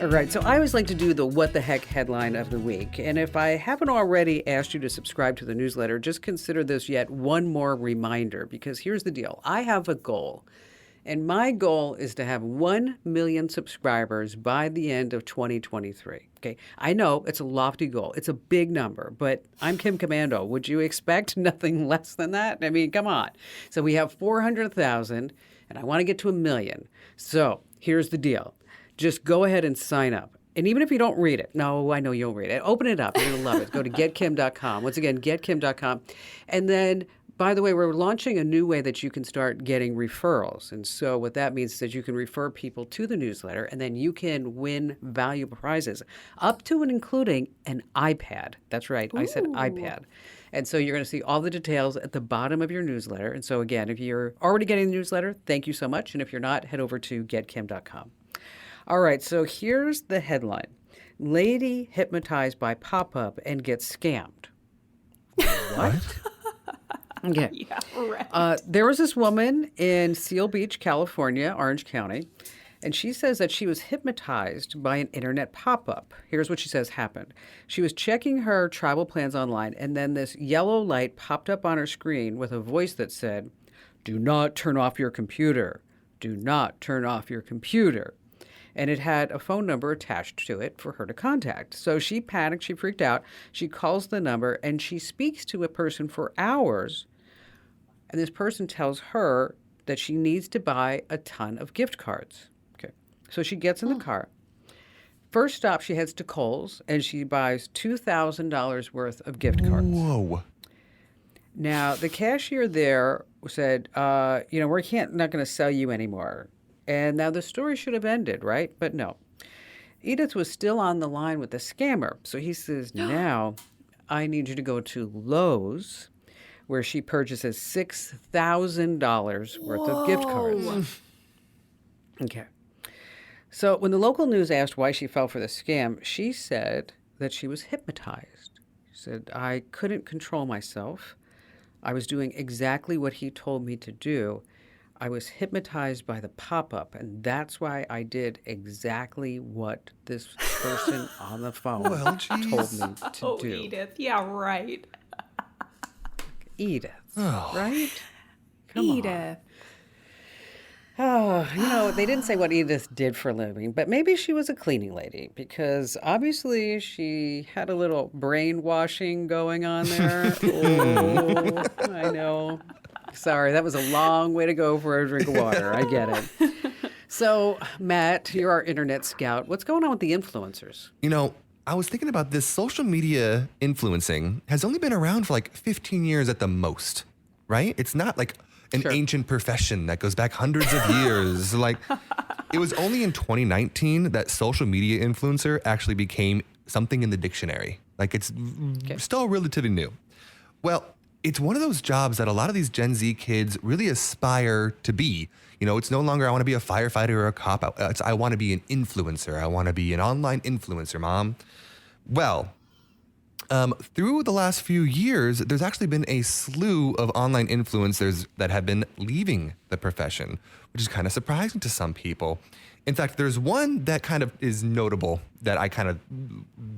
All right, so I always like to do the what the heck headline of the week. And if I haven't already asked you to subscribe to the newsletter, just consider this yet one more reminder, because here's the deal. I have a goal, and my goal is to have 1 million subscribers by the end of 2023. Okay, I know it's a lofty goal. It's a big number, but I'm Kim Commando. Would you expect nothing less than that? I mean, come on. So we have 400,000, and I want to get to 1 million. So here's the deal. Just go ahead and sign up. And even if you don't read it, no, I know you'll read it. Open it up. You're going to love it. Go to getkim.com. Once again, getkim.com. And then, by the way, we're launching a new way that you can start getting referrals. And so what that means is that you can refer people to the newsletter, and then you can win valuable prizes, up to and including an iPad. That's right. I said iPad. And so you're going to see all the details at the bottom of your newsletter. And so, again, if you're already getting the newsletter, thank you so much. And if you're not, head over to getkim.com. All right, so here's the headline. Lady hypnotized by pop-up and gets scammed. What? Okay. Yeah, right. There was this woman in Seal Beach, California, Orange County, and she says that she was hypnotized by an internet pop-up. Here's what she says happened. She was checking her travel plans online, and then this yellow light popped up on her screen with a voice that said, "Do not turn off your computer. Do not turn off your computer." And it had a phone number attached to it for her to contact. So she panicked, she freaked out, she calls the number, and she speaks to a person for hours. And this person tells her that she needs to buy a ton of gift cards. Okay, so she gets in the car. First stop, she heads to Kohl's, and she buys $2,000 worth of gift cards. Whoa. Now, the cashier there said, we're not going to sell you anymore. And now the story should have ended, right? But no. Edith was still on the line with the scammer. So he says, now I need you to go to Lowe's, where she purchases $6,000 worth of gift cards. Okay. So when the local news asked why she fell for the scam, she said that she was hypnotized. She said, I couldn't control myself. I was doing exactly what he told me to do. I was hypnotized by the pop-up, and that's why I did exactly what this person on the phone told me to do. Edith. Yeah, right. Edith, right? Come on. Edith. Oh, they didn't say what Edith did for a living, but maybe she was a cleaning lady because obviously she had a little brainwashing going on there. Oh, I know. Sorry, that was a long way to go for a drink of water. I get it. So, Matt, you're our internet scout. What's going on with the influencers? I was thinking about this. Social media influencing has only been around for like 15 years at the most, right? It's not like an ancient profession that goes back hundreds of years. Like, it was only in 2019 that social media influencer actually became something in the dictionary. Like, it's still relatively new. Well, it's one of those jobs that a lot of these Gen Z kids really aspire to be. It's no longer, I want to be a firefighter or a cop. It's, I want to be an influencer. I want to be an online influencer, Mom. Well, through the last few years, there's actually been a slew of online influencers that have been leaving the profession, which is kind of surprising to some people. In fact, there's one that kind of is notable that I kind of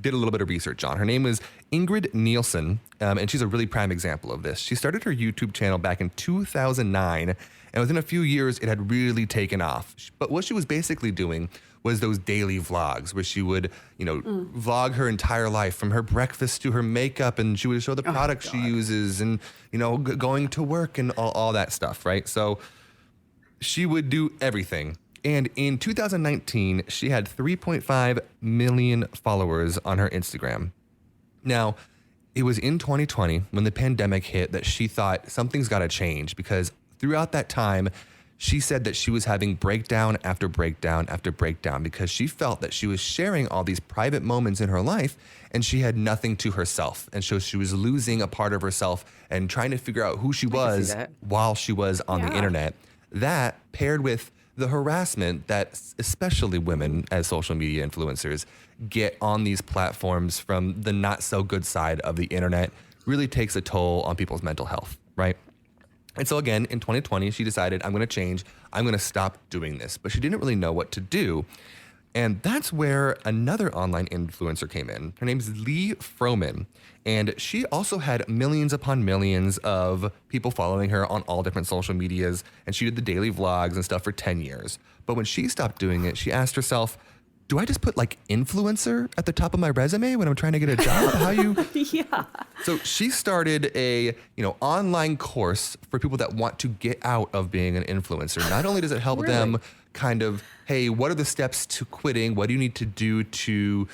did a little bit of research on. Her name is Ingrid Nielsen, and she's a really prime example of this. She started her YouTube channel back in 2009, and within a few years, it had really taken off. But what she was basically doing was those daily vlogs where she would, vlog her entire life from her breakfast to her makeup, and she would show the products she uses and, going to work and all that stuff, right? So she would do everything. And in 2019, she had 3.5 million followers on her Instagram. Now, it was in 2020 when the pandemic hit that she thought something's got to change, because throughout that time, she said that she was having breakdown after breakdown after breakdown because she felt that she was sharing all these private moments in her life and she had nothing to herself. And so she was losing a part of herself and trying to figure out who she was while she was on the internet. That paired with the harassment that especially women as social media influencers get on these platforms from the not so good side of the internet really takes a toll on people's mental health, right? And so again, in 2020, she decided, I'm going to change. I'm going to stop doing this. But she didn't really know what to do. And that's where another online influencer came in. Her name's Lee Froman. And she also had millions upon millions of people following her on all different social medias. And she did the daily vlogs and stuff for 10 years. But when she stopped doing it, she asked herself, do I just put like influencer at the top of my resume when I'm trying to get a job? How you? Yeah. So she started a, online course for people that want to get out of being an influencer. Not only does it help them kind of, hey, what are the steps to quitting? What do you need to do to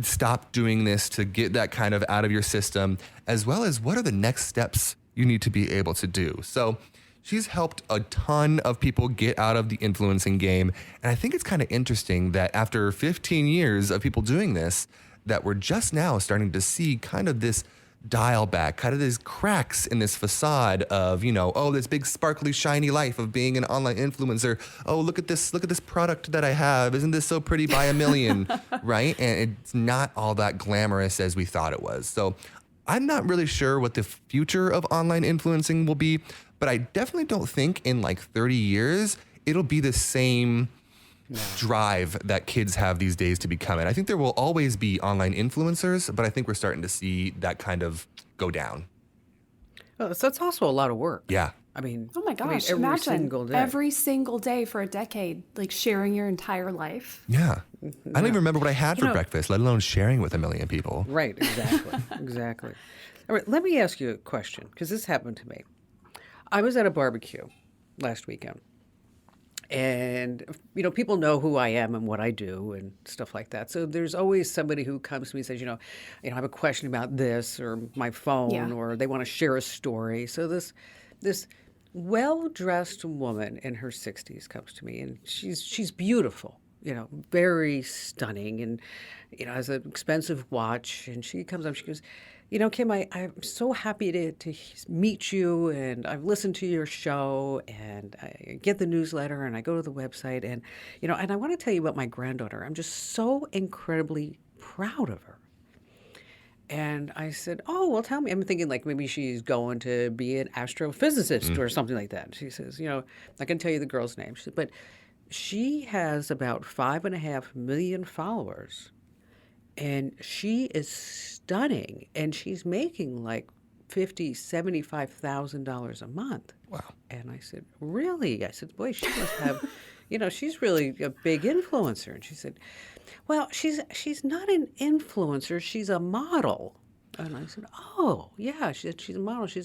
stop doing this, to get that kind of out of your system, as well as what are the next steps you need to be able to do? So she's helped a ton of people get out of the influencing game. And I think it's kind of interesting that after 15 years of people doing this, that we're just now starting to see kind of this dial back, kind of these cracks in this facade of, this big sparkly shiny life of being an online influencer. Oh, look at this product that I have. Isn't this so pretty? Buy a million, right? And it's not all that glamorous as we thought it was. So I'm not really sure what the future of online influencing will be, but I definitely don't think in like 30 years, it'll be the same drive that kids have these days to become it. I think there will always be online influencers, but I think we're starting to see that kind of go down. Well, that's also a lot of work. Yeah. I mean, oh my gosh, imagine every single day for a decade, like sharing your entire life. Yeah. I don't even remember what I had for breakfast, let alone sharing with a million people. Right, exactly. Exactly. All right, let me ask you a question, because this happened to me. I was at a barbecue last weekend, and, people know who I am and what I do and stuff like that. So there's always somebody who comes to me and says, I have a question about this or my phone, or they want to share a story. So this well-dressed woman in her 60s comes to me, and she's beautiful, very stunning, and, has an expensive watch. And she comes up, she goes, Kim, I'm so happy to meet you, and I've listened to your show, and I get the newsletter, and I go to the website, and, and I want to tell you about my granddaughter. I'm just so incredibly proud of her. And I said, oh, well, tell me. I'm thinking like maybe she's going to be an astrophysicist or something like that. She says, I can tell you the girl's name. She said, but she has about 5.5 million followers. And she is stunning. And she's making like $75,000 a month. Wow. And I said, really? I said, boy, she must have, she's really a big influencer. And she said, well, she's not an influencer. She's a model. And I said, oh, yeah. She said, she's a model. She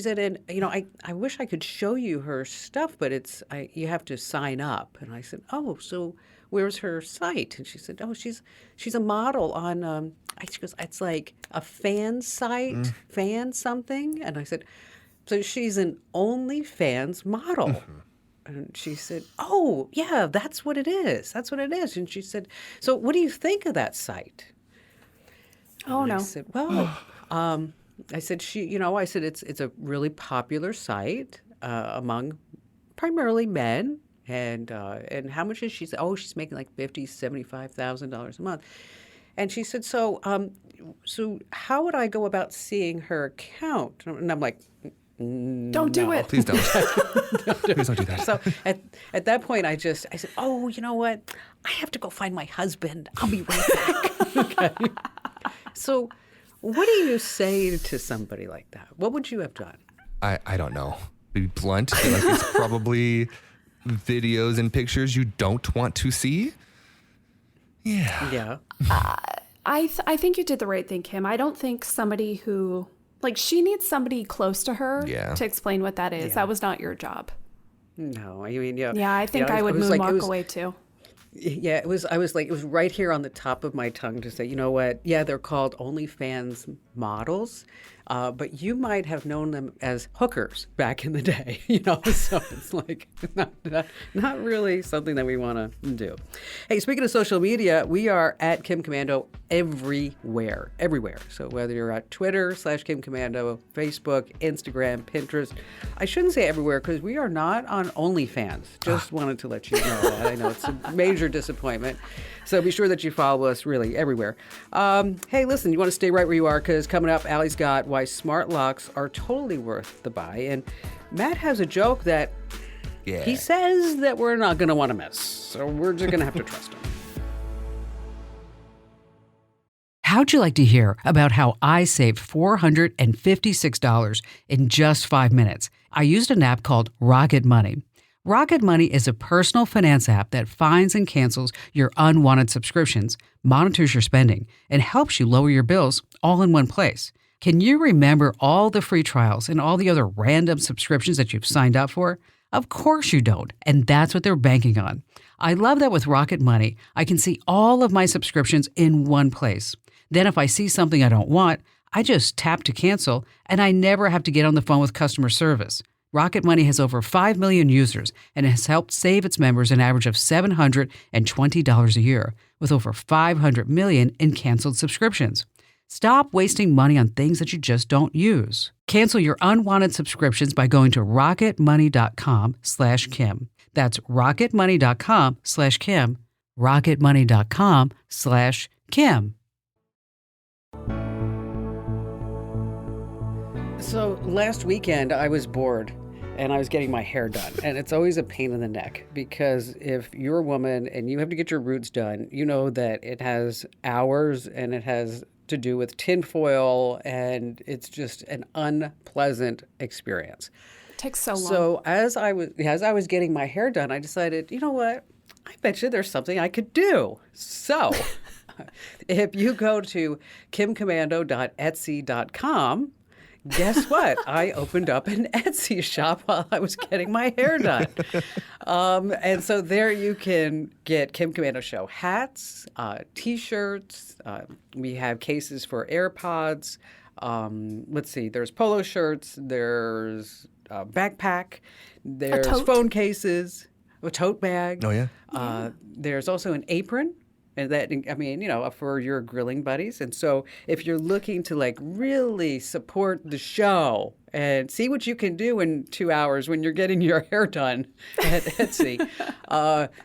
said, and, I wish I could show you her stuff, but you have to sign up. And I said, oh, so where's her site? And she said, oh, she's a model on, she goes, it's like a fan site, fan something. And I said, so she's an OnlyFans model. And she said, oh, yeah, that's what it is. That's what it is. And she said, so what do you think of that site? Oh, no. I said, well, I said, I said, it's a really popular site among primarily men. And how much is she? Oh, she's making like $75,000 a month. And she said, so how would I go about seeing her account? And I'm like, don't do it. Please don't. Please don't do that. So at that point, I said, oh, you know what? I have to go find my husband. I'll be right back. Okay. So what do you say to somebody like that? What would you have done? I don't know. Be blunt. Like it's probably videos and pictures you don't want to see. Yeah. Yeah. I think you did the right thing, Kim. I don't think somebody who, like, she needs somebody close to her to explain what that is. Yeah. That was not your job. No, I mean, yeah. Yeah, I think I would moonwalk away too. Yeah, it was right here on the top of my tongue to say, you know what? Yeah, they're called OnlyFans models, but you might have known them as hookers back in the day, so it's like not really something that we want to do. Hey, speaking of social media, we are at Kim Komando everywhere. So whether you're at Twitter /Kim Komando, Facebook, Instagram, Pinterest, I shouldn't say everywhere because we are not on OnlyFans. Just wanted to let you know that. I know it's a major disappointment. So be sure that you follow us really everywhere. Hey, listen, you want to stay right where you are because coming up, Allie's got why smart locks are totally worth the buy. And Matt has a joke that he says that we're not going to want to miss. So we're just going to have to trust him. How'd you like to hear about how I saved $456 in just 5 minutes? I used an app called Rocket Money. Rocket Money is a personal finance app that finds and cancels your unwanted subscriptions, monitors your spending, and helps you lower your bills all in one place. Can you remember all the free trials and all the other random subscriptions that you've signed up for? Of course you don't, and that's what they're banking on. I love that with Rocket Money, I can see all of my subscriptions in one place. Then if I see something I don't want, I just tap to cancel, and I never have to get on the phone with customer service. Rocket Money has over 5 million users and has helped save its members an average of $720 a year, with over 500 million in canceled subscriptions. Stop wasting money on things that you just don't use. Cancel your unwanted subscriptions by going to rocketmoney.com/Kim. That's rocketmoney.com/Kim. rocketmoney.com/Kim. So last weekend I was bored and I was getting my hair done. And it's always a pain in the neck because if you're a woman and you have to get your roots done, you know that it has hours and it has to do with tinfoil and it's just an unpleasant experience. It takes so long. So as I was getting my hair done, I decided, you know what? I bet you there's something I could do. So if you go to kimkomando.etsy.com, guess what? I opened up an Etsy shop while I was getting my hair done. And so there you can get Kim Komando Show hats, T-shirts. We have cases for AirPods. Let's see. There's polo shirts. There's a backpack. There's phone cases. A tote bag. Oh, yeah? There's also an apron. And that, I mean, for your grilling buddies. And so if you're looking to like really support the show and see what you can do in 2 hours when you're getting your hair done at Etsy.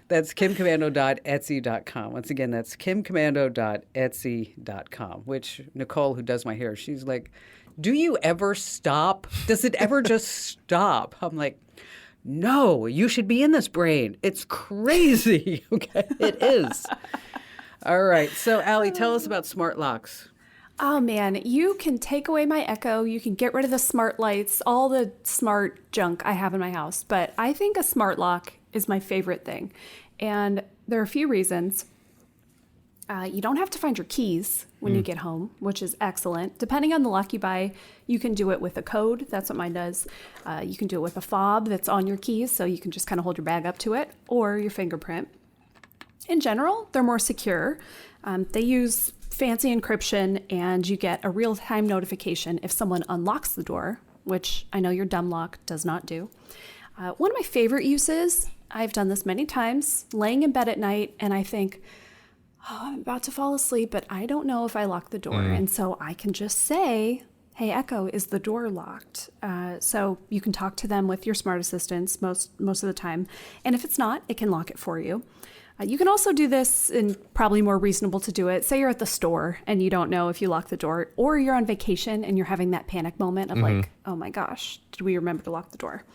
That's kimcommando.etsy.com. Once again, that's kimcommando.etsy.com, which Nicole, who does my hair, she's like, do you ever stop? Does it ever just stop? I'm like, no, you should be in this brain. It's crazy. Okay, it is. All right. So, Allie, tell us about smart locks. Oh man, you can take away my Echo, you can get rid of the smart lights, all the smart junk I have in my house, but I think a smart lock is my favorite thing. And there are a few reasons. You don't have to find your keys when you get home, which is excellent. Depending on the lock you buy, you can do it with a code. That's what mine does. You can do it with a fob that's on your keys, so you can just kind of hold your bag up to it, or your fingerprint. In general, they're more secure. They use fancy encryption, and you get a real-time notification if someone unlocks the door, which I know your dumb lock does not do. One of my favorite uses, I've done this many times, laying in bed at night, and I think, oh, I'm about to fall asleep, but I don't know if I locked the door. And so I can just say, hey, Echo, is the door locked? So you can talk to them with your smart assistants most of the time. And if it's not, it can lock it for you. You can also do this, and probably more reasonable to do it. Say you're at the store and you don't know if you locked the door, or you're on vacation and you're having that panic moment of like, oh my gosh, did we remember to lock the door?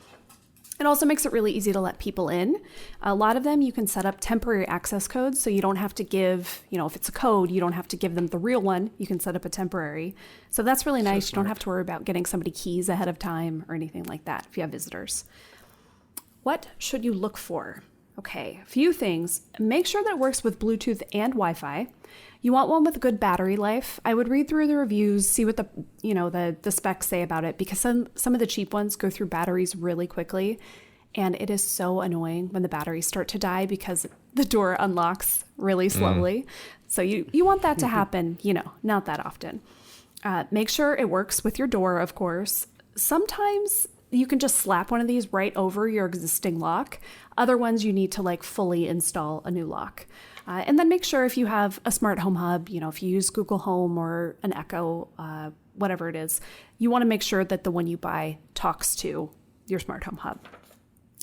It also makes it really easy to let people in. A lot of them you can set up temporary access codes, so you don't have to give, if it's a code, you don't have to give them the real one. You can set up a temporary. So that's really nice. You don't have to worry about getting somebody keys ahead of time or anything like that if you have visitors. What should you look for? Okay, a few things. Make sure that it works with Bluetooth and Wi-Fi. You want one with a good battery life. I would read through the reviews, see what the specs say about it, because some of the cheap ones go through batteries really quickly, and it is so annoying when the batteries start to die because the door unlocks really slowly. So you want that to happen, not that often. Make sure it works with your door, of course. Sometimes you can just slap one of these right over your existing lock. Other ones you need to fully install a new lock. And then make sure if you have a smart home hub, if you use Google Home or an Echo, whatever it is, you want to make sure that the one you buy talks to your smart home hub.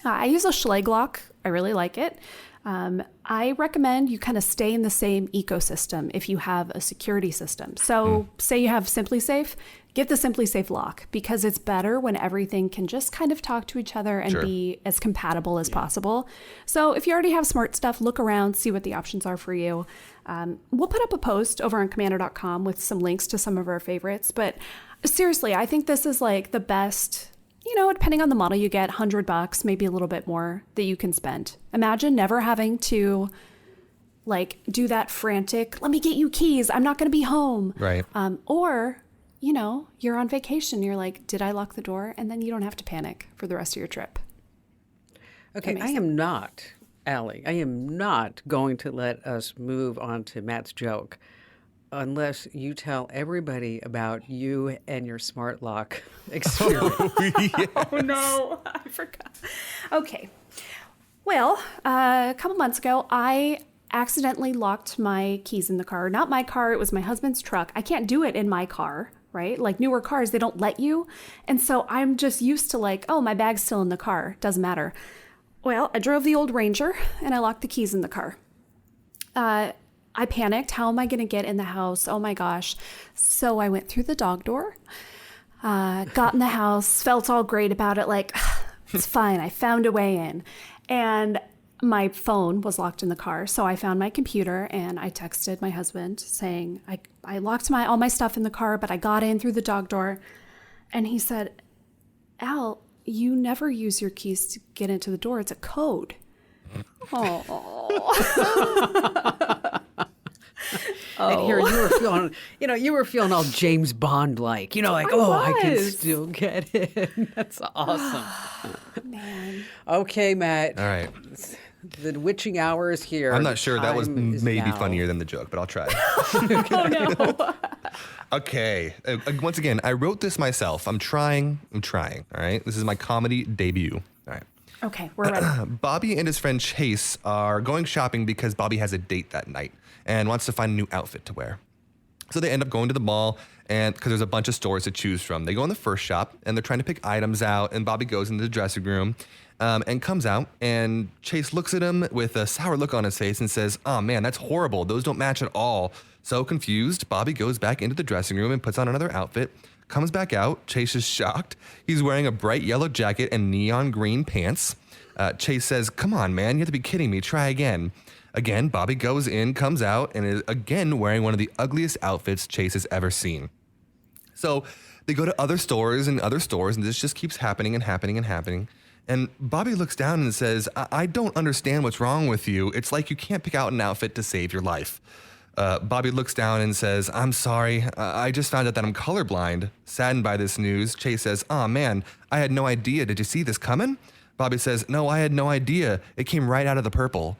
I use a Schlage lock. I really like it. I recommend you kind of stay in the same ecosystem if you have a security system. So say you have SimpliSafe, get the SimpliSafe lock, because it's better when everything can just kind of talk to each other and be as compatible as possible. So if you already have smart stuff, look around, see what the options are for you. We'll put up a post over on commando.com with some links to some of our favorites. But seriously, I think this is the best, depending on the model you get, $100, maybe a little bit more, that you can spend. Imagine never having to do that frantic, let me get you keys, I'm not going to be home. Right. Or, you're on vacation, you're like, did I lock the door? And then you don't have to panic for the rest of your trip. Okay, I am not, Allie, I am not going to let us move on to Matt's joke unless you tell everybody about you and your smart lock experience. Oh, no, I forgot. Okay. Well, a couple months ago, I accidentally locked my keys in the car. Not my car, it was my husband's truck. I can't do it in my car, right? Newer cars, they don't let you. And so I'm just used to oh, my bag's still in the car. Doesn't matter. Well, I drove the old Ranger and I locked the keys in the car. I panicked. How am I going to get in the house? Oh my gosh. So I went through the dog door, got in the house, felt all great about it. It's fine. I found a way in. And my phone was locked in the car. So I found my computer and I texted my husband saying, I locked all my stuff in the car, but I got in through the dog door. And he said, Al, you never use your keys to get into the door. It's a code. Oh. And here you were feeling all James Bond like, I can still get in. That's awesome. Man. Okay, Matt. All right. The witching hour is here. I'm not sure that was Time is maybe now. funnier than the joke, but I'll try. Oh no. Okay. Once again, I wrote this myself. I'm trying. All right. This is my comedy debut. All right. Okay, we're ready. Bobby and his friend Chase are going shopping because Bobby has a date that night and wants to find a new outfit to wear. So they end up going to the mall, and because there's a bunch of stores to choose from. They go in the first shop, and they're trying to pick items out, and Bobby goes into the dressing room and comes out, and Chase looks at him with a sour look on his face and says, "Oh man, that's horrible. Those don't match at all." So confused, Bobby goes back into the dressing room and puts on another outfit, comes back out. Chase is shocked. He's wearing a bright yellow jacket and neon green pants. Chase says, "Come on, man, you have to be kidding me. Try again." Again, Bobby goes in, comes out, and is again wearing one of the ugliest outfits Chase has ever seen. So they go to other stores, and this just keeps happening and happening and happening. And Bobby looks down and says, I don't understand what's wrong with you. It's like you can't pick out an outfit to save your life." Bobby looks down and says, "I'm sorry. I just found out that I'm colorblind." Saddened by this news, Chase says, "Oh man, I had no idea. Did you see this coming?" Bobby says, "No, I had no idea. It came right out of the purple."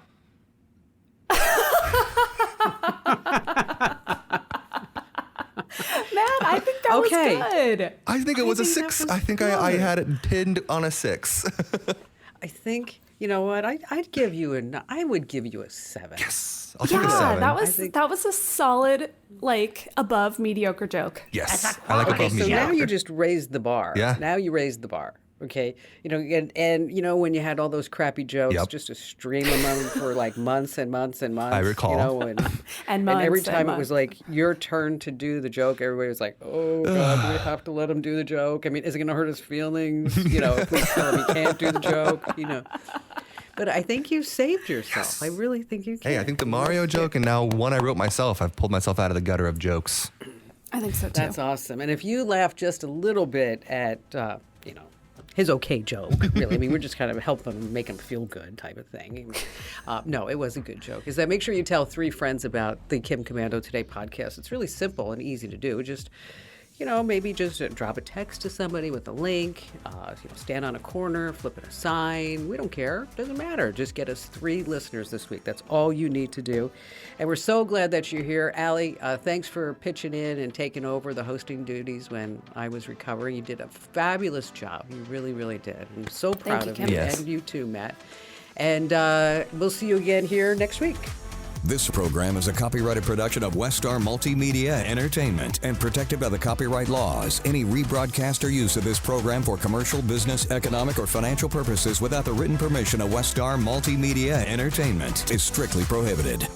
Man, I think that was good. I think it was a 6. I think I had it pinned on a 6. I think, you know what, I would give you a 7. Yes, I'll take a 7. That was a solid, like, above mediocre joke. Yes, I like above So mediocre. now you just raised the bar. Yeah. Now you raised the bar. Okay. You know, and you know, when you had all those crappy jokes, Yep. just to stream them for like months and months and months. I recall. You know, and every time it was months. like your turn to do the joke, everybody was like, "Oh God, do we have to let him do the joke? I mean, is it going to hurt his feelings? You know, if we tell him he can't do the joke, you know." But I think you saved yourself. Yes. I really think you can. Hey, I think the Mario joke and now one I wrote myself, I've pulled myself out of the gutter of jokes. I think so too. That's awesome. And if you laugh just a little bit at, you know, his okay joke, really. I mean, we're just kind of helping him, make him feel good type of thing. No, it was a good joke. Is that make sure you tell 3 friends about the Kim Commando Today podcast. It's really simple and easy to do. Just, you know, maybe just drop a text to somebody with a link, you know, stand on a corner, flip a sign. We don't care. Doesn't matter. Just get us 3 listeners this week. That's all you need to do. And we're so glad that you're here. Allie, thanks for pitching in and taking over the hosting duties when I was recovering. You did a fabulous job. You really, really did. I'm so proud of you. Yes. And you too, Matt. And we'll see you again here next week. This program is a copyrighted production of Westar Multimedia Entertainment and protected by the copyright laws. Any rebroadcast or use of this program for commercial, business, economic, or financial purposes without the written permission of Westar Multimedia Entertainment is strictly prohibited.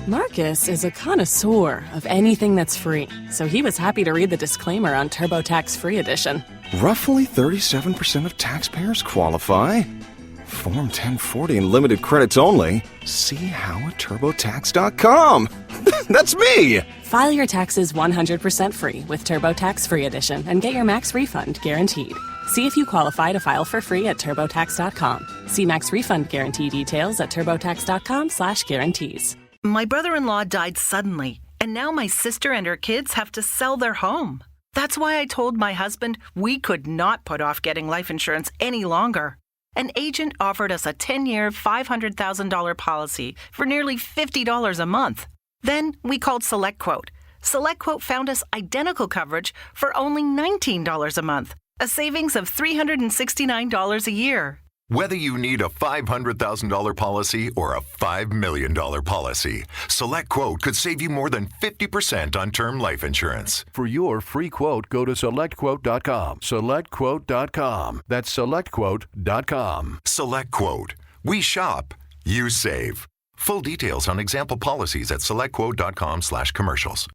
Marcus is a connoisseur of anything that's free, so he was happy to read the disclaimer on TurboTax Free Edition. Roughly 37% of taxpayers qualify. Form 1040 and limited credits only. See how at TurboTax.com. That's me! File your taxes 100% free with TurboTax Free Edition and get your max refund guaranteed. See if you qualify to file for free at TurboTax.com. See max refund guarantee details at TurboTax.com/guarantees. My brother-in-law died suddenly, and now my sister and her kids have to sell their home. That's why I told my husband we could not put off getting life insurance any longer. An agent offered us a 10-year, $500,000 policy for nearly $50 a month. Then we called SelectQuote. SelectQuote found us identical coverage for only $19 a month, a savings of $369 a year. Whether you need a $500,000 policy or a $5 million policy, SelectQuote could save you more than 50% on term life insurance. For your free quote, go to SelectQuote.com. SelectQuote.com. That's SelectQuote.com. SelectQuote. We shop, you save. Full details on example policies at SelectQuote.com/commercials.